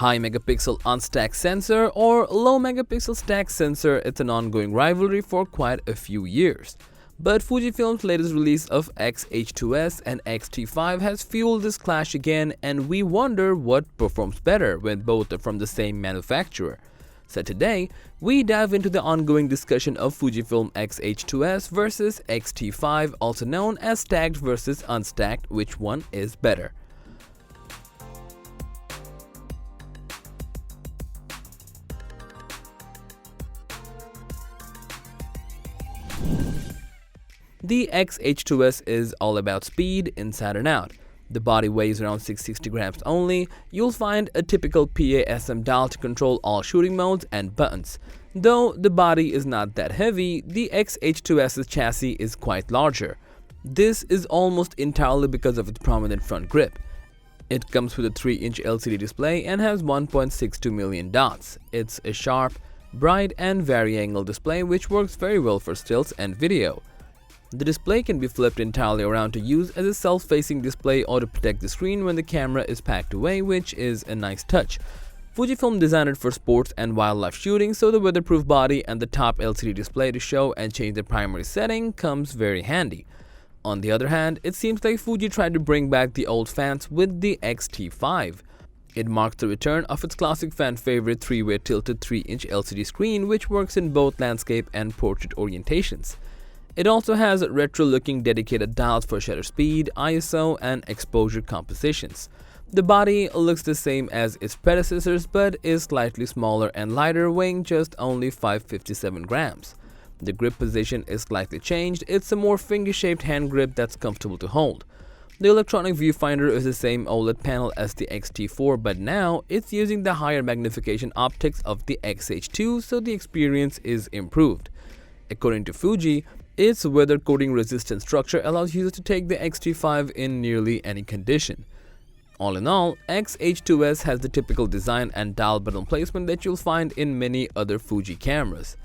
High megapixel unstacked sensor or low megapixel stacked sensor, it's an ongoing rivalry for quite a few years. But Fujifilm's latest release of H2S and XT5 has fueled this clash again, and we wonder what performs better when both are from the same manufacturer. So today, we dive into the ongoing discussion of Fujifilm H2S versus XT5, also known as stacked versus unstacked, which one is better. The H2S is all about speed inside and out. The body weighs around 660 grams only. You'll find a typical PASM dial to control all shooting modes and buttons. Though the body is not that heavy, the H2S's chassis is quite larger. This is almost entirely because of its prominent front grip. It comes with a 3-inch LCD display and has 1.62 million dots. It's a sharp, bright and vari-angle display which works very well for stills and video. The display can be flipped entirely around to use as a self-facing display or to protect the screen when the camera is packed away, which is a nice touch. Fujifilm designed it for sports and wildlife shooting, so the weatherproof body and the top LCD display to show and change the primary setting comes very handy. On the other hand, it seems like Fuji tried to bring back the old fans with the XT5. It marks the return of its classic fan favorite 3-way tilted 3-inch LCD screen, which works in both landscape and portrait orientations. It also has retro-looking dedicated dials for shutter speed, ISO, and exposure compositions. The body looks the same as its predecessors but is slightly smaller and lighter, weighing just only 557 grams. The grip position is slightly changed. It's a more finger-shaped hand grip that's comfortable to hold. The electronic viewfinder is the same OLED panel as the XT4, but now it's using the higher magnification optics of the XH2, so the experience is improved. According to Fuji, its weather coating resistant structure allows users to take the XT5 in nearly any condition. All in all, H2S has the typical design and dial button placement that you'll find in many other Fuji cameras.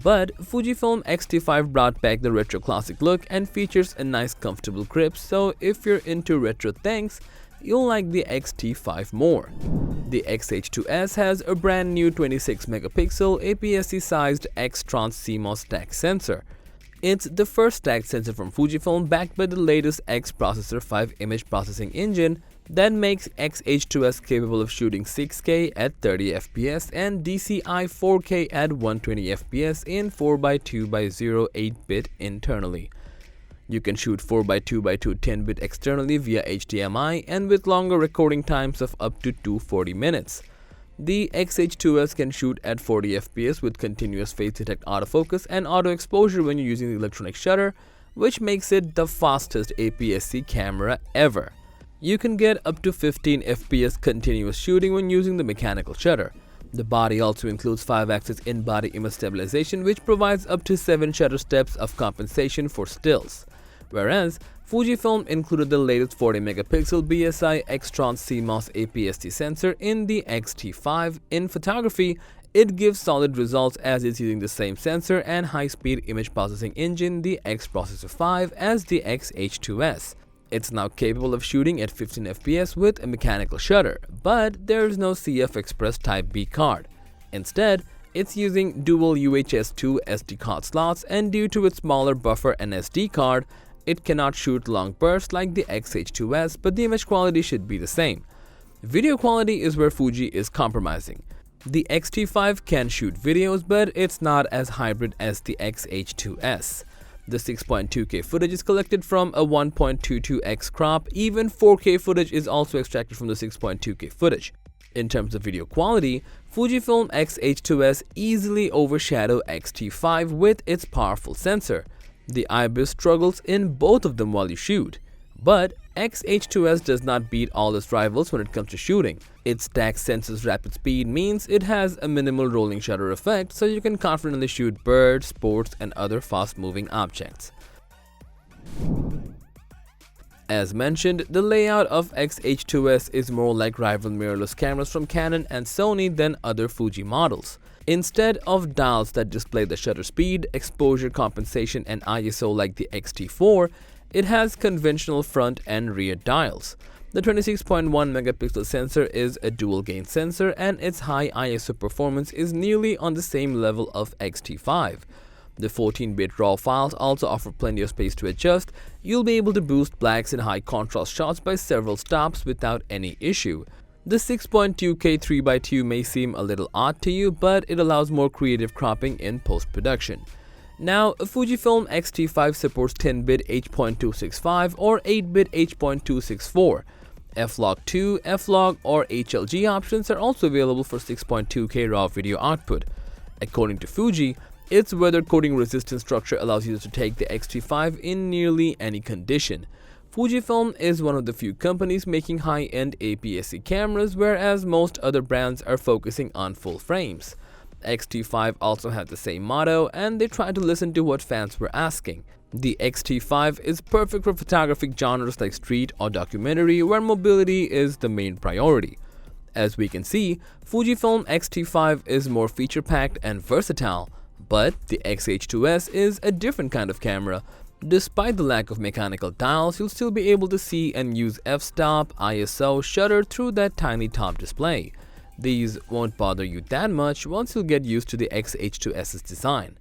But Fujifilm XT5 brought back the retro classic look and features a nice comfortable grip, so if you're into retro things, you'll like the XT5 more. The H2S has a brand new 26 megapixel APS-C sized X-Trans CMOS stack sensor. It's the first stacked sensor from Fujifilm backed by the latest X Processor 5 image processing engine that makes H2S capable of shooting 6K at 30 fps and DCI 4K at 120 fps in 4x2x0 8-bit internally. You can shoot 4x2x2 10-bit externally via HDMI and with longer recording times of up to 240 minutes. The H2S can shoot at 40 fps with continuous phase detect autofocus and auto exposure when you're using the electronic shutter, which makes it the fastest APS-C camera ever. You can get up to 15 fps continuous shooting when using the mechanical shutter. The body also includes 5-axis in-body image stabilization, which provides up to 7 shutter steps of compensation for stills. Whereas, Fujifilm included the latest 40 megapixel BSI X-Trans CMOS APS-C sensor in the XT5. In photography, it gives solid results as it's using the same sensor and high-speed image processing engine, the X Processor 5, as the H2S. It's now capable of shooting at 15 fps with a mechanical shutter, but there's no CF Express Type B card. Instead, it's using dual UHS-2 SD card slots, and due to its smaller buffer and SD card, it cannot shoot long bursts like the H2S, but the image quality should be the same. Video quality is where Fuji is compromising. The XT5 can shoot videos, but it's not as hybrid as the H2S. The 6.2K footage is collected from a 1.22x crop. Even 4K footage is also extracted from the 6.2K footage. In terms of video quality, Fujifilm H2S easily overshadows XT5 with its powerful sensor. The IBIS struggles in both of them while you shoot. But H2S does not beat all its rivals when it comes to shooting. Its stacked sensor's rapid speed means it has a minimal rolling shutter effect, so you can confidently shoot birds, sports, and other fast-moving objects. As mentioned, the layout of H2S is more like rival mirrorless cameras from Canon and Sony than other Fuji models. Instead of dials that display the shutter speed, exposure compensation, and ISO like the XT4, it has conventional front and rear dials. The 26.1 megapixel sensor is a dual gain sensor and its high ISO performance is nearly on the same level of XT5. The 14-bit RAW files also offer plenty of space to adjust. You'll be able to boost blacks and high contrast shots by several stops without any issue. The 6.2K 3x2 may seem a little odd to you, but it allows more creative cropping in post-production. Now, Fujifilm XT5 supports 10-bit H.265 or 8-bit H.264. F-Log2, F-Log or HLG options are also available for 6.2K RAW video output. According to Fuji, its weather coating resistant structure allows users to take the XT5 in nearly any condition. Fujifilm is one of the few companies making high-end APS-C cameras, whereas most other brands are focusing on full frames. XT5 also had the same motto, and they tried to listen to what fans were asking. The XT5 is perfect for photographic genres like street or documentary, where mobility is the main priority. As we can see, Fujifilm XT5 is more feature-packed and versatile, but the H2S is a different kind of camera. Despite the lack of mechanical dials, you'll still be able to see and use f-stop, ISO, shutter through that tiny top display. These won't bother you that much once you'll get used to the H2S's design.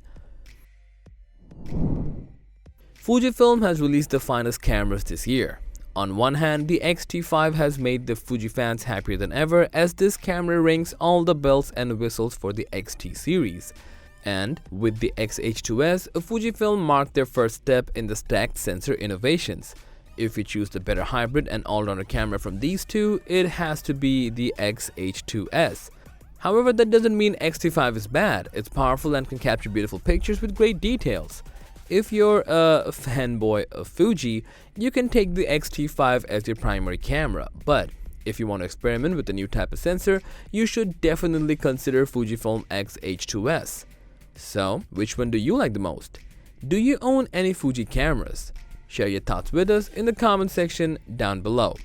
Fujifilm has released the finest cameras this year. On one hand, the XT5 has made the Fuji fans happier than ever, as this camera rings all the bells and whistles for the XT series. And with the H2S, Fujifilm marked their first step in the stacked sensor innovations. If you choose the better hybrid and all-rounder camera from these two, it has to be the H2S. However, that doesn't mean XT5 is bad. It's powerful and can capture beautiful pictures with great details. If you're a fanboy of Fuji, you can take the XT5 as your primary camera, but if you want to experiment with a new type of sensor, you should definitely consider Fujifilm H2S. So, which one do you like the most? Do you own any Fuji cameras? Share your thoughts with us in the comment section down below.